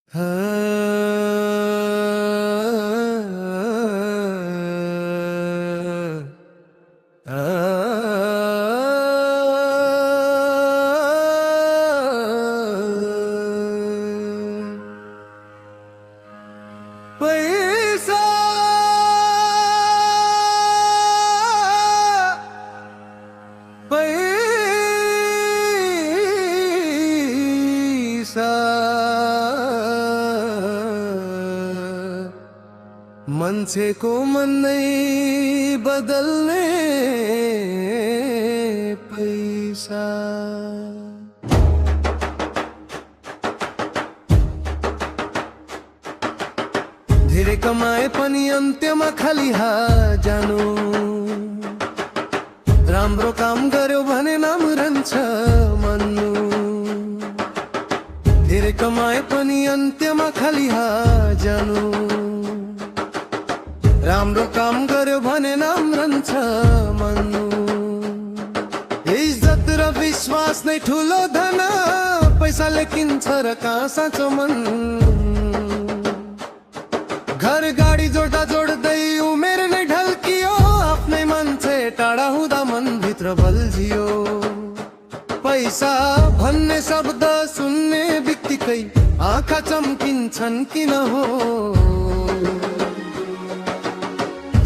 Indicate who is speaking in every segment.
Speaker 1: पैसा पैसा मान्छेको मन नै बदल्ने पैसा। धेरै कमाए पनि अन्त्यमा खाली हात जानु, राम्रो काम गर्यो भने नाम रहन्छ मन्नु। धेरै कमाए पनि अन्त्यमा खाली हात जानु, राम्रो काम गर्यो भने नाम रहन्छ मन्नु। इज्जत र विश्वास नै ठुलो धन, पैसाले किन्छ र कहाँ साँचो मन। घर गाडी जोड्दा जोड्दै उमेर नै ढल्कियो, आफ्नै मान्छे टाढा हुँदा मन भित्र बल्झियो। पैसा भन्ने शब्द सुन्ने बित्तिकै आँखा चम्किन्छन् किन हो,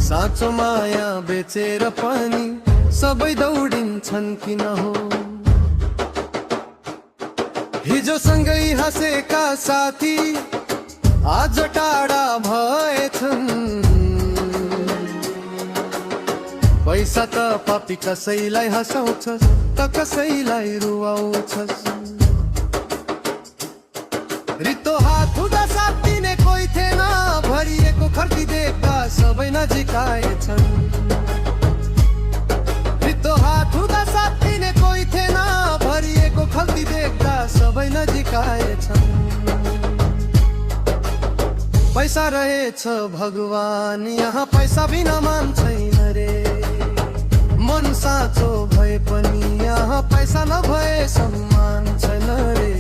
Speaker 1: साँचो माया बेचेर पनि सबै दौडिन्छन् किन हो। हिजो सँगै हाँसेका साथी आज टाढा भएछन्। पैसा त पापी, कसैलाई हँसाउँछस् त कसैलाई रुवाउँछस्। रित्तो हात हुँदा साथ दिने कोही थिएन, भरिएको खर्की देख्दा सबै नजिकाएछन्। रित्तो हात हुँदा साथ दिने कोही थिएन, भरिएको खल्ती देख्दा सबै नजिकाएछन्। पैसा रहेछ भगवान यहाँ, पैसा बिना मान छैन रे। मन साँचो भए पनि यहाँ पैसा नभए सम्मान छैन रे।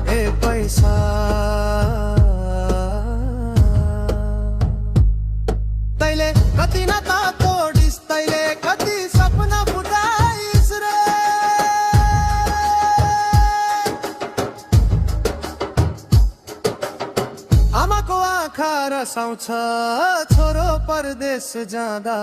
Speaker 1: ए पैसा तैले कति नाता तोडिस्, तैले कति सपना फुटाइस् रे। आमाको आँखा रसाउँछ छोरो परदेश जाँदा।